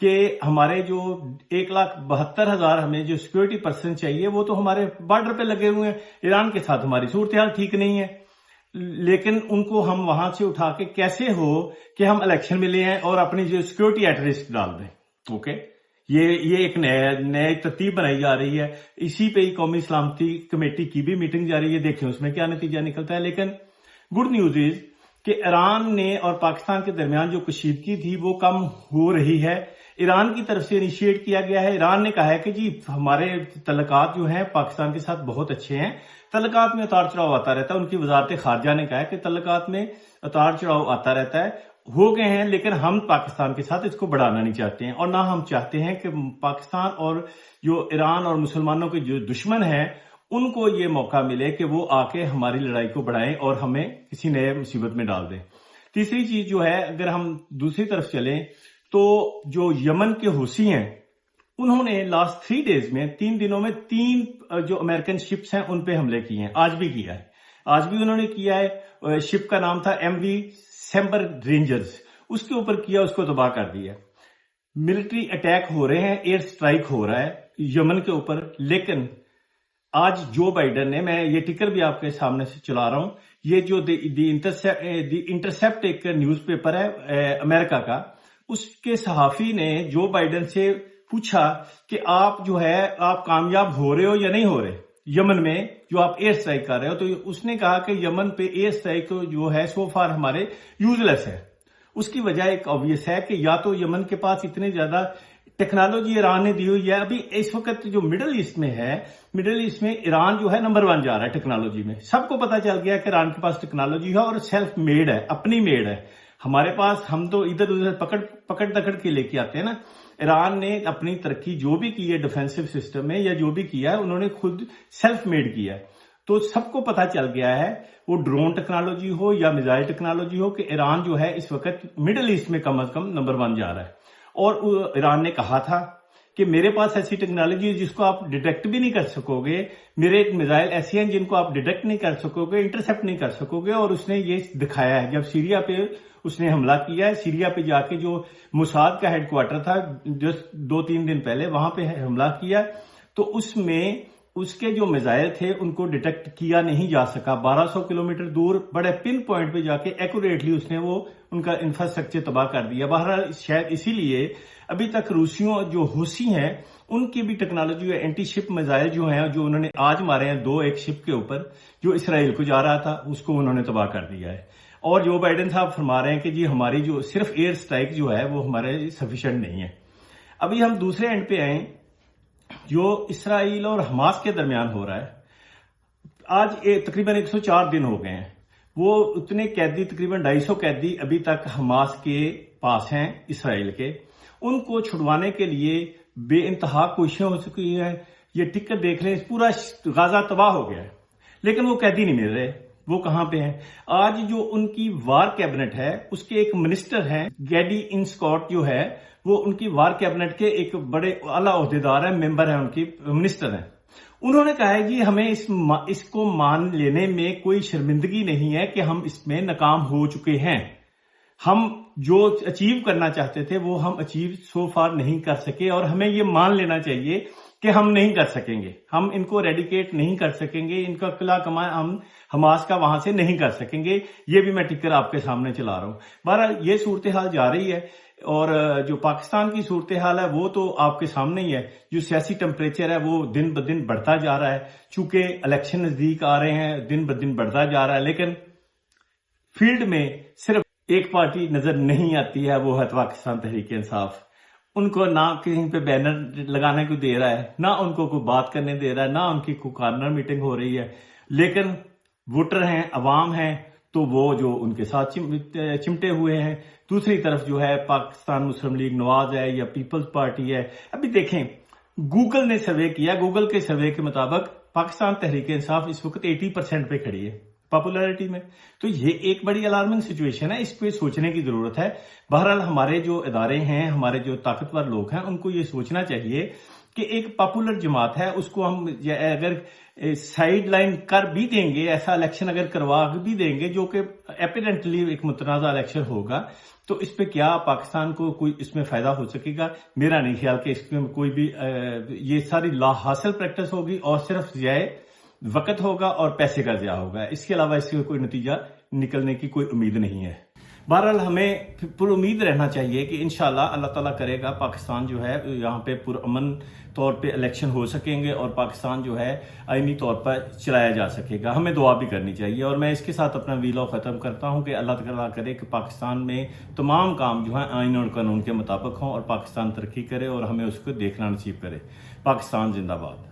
کہ ہمارے جو 1,72,000 ہمیں جو سیکورٹی پرسن چاہیے وہ تو ہمارے بارڈر پہ لگے ہوئے ہیں. ایران کے ساتھ ہماری صورتحال ٹھیک نہیں ہے، لیکن ان کو ہم وہاں سے اٹھا کے کیسے ہو کہ ہم الیکشن میں لے آئیں اور اپنی جو سیکورٹی ایٹ رسک ڈال دیں. اوکے، یہ ایک نئے ترتیب بنائی جا رہی ہے. اسی پہ ہی قومی سلامتی کمیٹی کی بھی میٹنگ جاری ہے، دیکھیں اس میں کیا نتیجہ نکلتا ہے. لیکن گڈ نیوز از کہ ایران نے اور پاکستان کے درمیان جو کشیدگی تھی وہ کم ہو رہی ہے. ایران کی طرف سے انیشیٹ کیا گیا ہے. ایران نے کہا ہے کہ جی ہمارے تعلقات جو ہیں پاکستان کے ساتھ بہت اچھے ہیں، تعلقات میں اتار چڑھاؤ آتا رہتا ہے. ان کی وزارت خارجہ نے کہا ہے کہ تعلقات میں اتار چڑھاؤ آتا رہتا ہے، ہو گئے ہیں، لیکن ہم پاکستان کے ساتھ اس کو بڑھانا نہیں چاہتے ہیں، اور نہ ہم چاہتے ہیں کہ پاکستان اور جو ایران اور مسلمانوں کے جو دشمن ہیں ان کو یہ موقع ملے کہ وہ آ کے ہماری لڑائی کو بڑھائیں اور ہمیں کسی نئے مصیبت میں ڈال دیں. تیسری چیز جو ہے، اگر ہم دوسری طرف چلیں تو جو یمن کے حوثی ہیں انہوں نے لاسٹ 3 days میں 3 دنوں میں 3 جو امریکن شپس ہیں ان پہ حملے کیے ہیں. آج بھی کیا ہے، آج بھی انہوں نے کیا ہے. شپ کا نام تھا MV سیمبر رینجرز، اس کے اوپر کیا، اس کو تباہ کر دیا. ملٹری اٹیک ہو رہے ہیں، ایئر سٹرائک ہو رہا ہے یمن کے اوپر. لیکن آج جو بائیڈن نے، میں یہ ٹکر بھی آپ کے سامنے سے چلا رہا ہوں، یہ جو دی انٹرسپٹ ایک نیوز پیپر ہے امریکہ کا، اس کے صحافی نے جو بائیڈن سے پوچھا کہ آپ جو ہے آپ کامیاب ہو رہے ہو یا نہیں ہو رہے یمن میں جو آپ ایئر سٹرائک کر رہے ہو، تو اس نے کہا کہ یمن پہ ایئر سٹرائک جو ہے سو فار ہمارے یوز لیس ہے. اس کی وجہ ایک آبویس ہے کہ یا تو یمن کے پاس اتنے زیادہ ٹیکنالوجی ایران نے دی ہوئی ہے. ابھی اس وقت جو مڈل ایسٹ میں ہے، مڈل ایسٹ میں ایران جو ہے نمبر 1 جا رہا ہے ٹیکنالوجی میں. سب کو پتا چل گیا کہ ایران کے پاس ٹیکنالوجی ہے اور سیلف میڈ ہے، اپنی میڈ ہے. ہمارے پاس ہم تو ادھر ادھر پکڑ دکڑ کے لے کے آتے ہیں نا. ایران نے اپنی ترقی جو بھی کی ہے ڈیفینسو سسٹم میں یا جو بھی کیا ہے انہوں نے خود سیلف میڈ کیا ہے. تو سب کو پتا چل گیا ہے، وہ ڈرون ٹیکنالوجی ہو یا میزائل ٹیکنالوجی ہو، کہ ایران جو ہے اس وقت مڈل ایسٹ میں کم از کم نمبر 1 جا رہا ہے. اور ایران نے کہا تھا کہ میرے پاس ایسی ٹیکنالوجی ہے جس کو آپ ڈیٹیکٹ بھی نہیں کر سکو گے، میرے میزائل ایسے ہیں جن کو آپ ڈیٹیکٹ نہیں کر سکو گے، انٹرسپٹ نہیں کر سکو گے. اور اس نے یہ دکھایا ہے جب سیریا پہ اس نے حملہ کیا ہے. سیریا پہ جا کے جو موساد کا ہیڈ کوارٹر تھا جو 2-3 دن پہلے وہاں پہ حملہ کیا، تو اس میں اس کے جو میزائل تھے ان کو ڈیٹیکٹ کیا نہیں جا سکا. 1200 کلومیٹر دور بڑے پن پوائنٹ پہ جا کے ایکوریٹلی اس نے وہ ان کا انفراسٹرکچر تباہ کر دیا. بہرحال شاید اسی لیے ابھی تک روسیوں جو حوثی ہیں ان کی بھی ٹیکنالوجی اینٹی شپ میزائل جو ہیں جو انہوں نے آج مارے ہیں 2 ایک شپ کے اوپر جو اسرائیل کو جا رہا تھا اس کو انہوں نے تباہ کر دیا ہے. اور جو بائیڈن صاحب فرما رہے ہیں کہ جی ہماری جو صرف ایئر سٹرائک جو ہے وہ ہمارے سفیشینٹ نہیں ہے. ابھی ہم دوسرے اینڈ پہ آئیں جو اسرائیل اور حماس کے درمیان ہو رہا ہے. آج تقریباً 104 دن ہو گئے ہیں. وہ اتنے قیدی تقریباً 250 قیدی ابھی تک حماس کے پاس ہیں اسرائیل کے. ان کو چھڑوانے کے لیے بے انتہا کوششیں ہو چکی ہیں. یہ ٹکٹ دیکھ لیں، پورا غازہ تباہ ہو گیا ہے، لیکن وہ قیدی نہیں مل رہے. وہ کہاں پہ ہیں؟ آج جو ان کی وار کیبنٹ ہے اس کے ایک منسٹر ہیں گیڈی انسکاٹ جو ہے، وہ ان کی وار کیبنٹ کے ایک بڑے اعلیٰ عہدیدار ہیں، ممبر ہیں، ان کی منسٹر ہیں. انہوں نے کہا ہے جی ہمیں اس کو مان لینے میں کوئی شرمندگی نہیں ہے کہ ہم اس میں ناکام ہو چکے ہیں. ہم جو اچیو کرنا چاہتے تھے وہ ہم اچیو سو فار نہیں کر سکے، اور ہمیں یہ مان لینا چاہیے کہ ہم نہیں کر سکیں گے. ہم ان کو ریڈیکیٹ نہیں کر سکیں گے، ان کا قلعہ کما ہم حماس کا وہاں سے نہیں کر سکیں گے. یہ بھی میں ٹکر آپ کے سامنے چلا رہا ہوں. بہرحال یہ صورتحال جا رہی ہے، اور جو پاکستان کی صورتحال ہے وہ تو آپ کے سامنے ہی ہے. جو سیاسی ٹمپریچر ہے وہ دن بدن بڑھتا جا رہا ہے، چونکہ الیکشن نزدیک آ رہے ہیں، دن بدن بڑھتا جا رہا ہے. لیکن فیلڈ میں صرف ایک پارٹی نظر نہیں آتی ہے، وہ ہے پاکستان تحریک انصاف. ان کو نہ کہیں پہ بینر لگانے کو دے رہا ہے، نہ ان کو کوئی بات کرنے دے رہا ہے، نہ ان کی کوئی کارنر میٹنگ ہو رہی ہے. لیکن ووٹر ہیں، عوام ہیں، تو وہ جو ان کے ساتھ چمٹے ہوئے ہیں. دوسری طرف جو ہے پاکستان مسلم لیگ نواز ہے یا پیپلز پارٹی ہے. ابھی دیکھیں گوگل نے سروے کیا، گوگل کے سروے کے مطابق پاکستان تحریک انصاف اس وقت 80% پہ کھڑی ہے پاپولیرٹی میں. تو یہ ایک بڑی الارمنگ سچویشن ہے، اس پہ سوچنے کی ضرورت ہے. بہرحال ہمارے جو ادارے ہیں، ہمارے جو طاقتور لوگ ہیں، ان کو یہ سوچنا چاہیے کہ ایک پاپولر جماعت ہے اس کو ہم اگر سائیڈ لائن کر بھی دیں گے, ایسا الیکشن اگر کروا بھی دیں گے جو کہ ایپیڈنٹلی ایک متنازع الیکشن ہوگا, تو اس پہ کیا پاکستان کو کوئی اس میں فائدہ ہو سکے گا؟ میرا نہیں خیال کہ اس میں کوئی بھی یہ ساری لا حاصل پریکٹس ہوگی اور صرف ضیاء وقت ہوگا اور پیسے کا ضیاع ہوگا. اس کے علاوہ اس سے کوئی نتیجہ نکلنے کی کوئی امید نہیں ہے. بہرحال ہمیں پر امید رہنا چاہیے کہ انشاءاللہ اللہ تعالیٰ کرے گا پاکستان جو ہے یہاں پہ پرامن طور پہ الیکشن ہو سکیں گے اور پاکستان جو ہے آئینی طور پر چلایا جا سکے گا. ہمیں دعا بھی کرنی چاہیے. اور میں اس کے ساتھ اپنا ویلاگ ختم کرتا ہوں کہ اللہ تعالیٰ کرے کہ پاکستان میں تمام کام جو ہیں آئین اور قانون کے مطابق ہوں اور پاکستان ترقی کرے اور ہمیں اس کو دیکھنا نصیب کرے. پاکستان زندہ باد.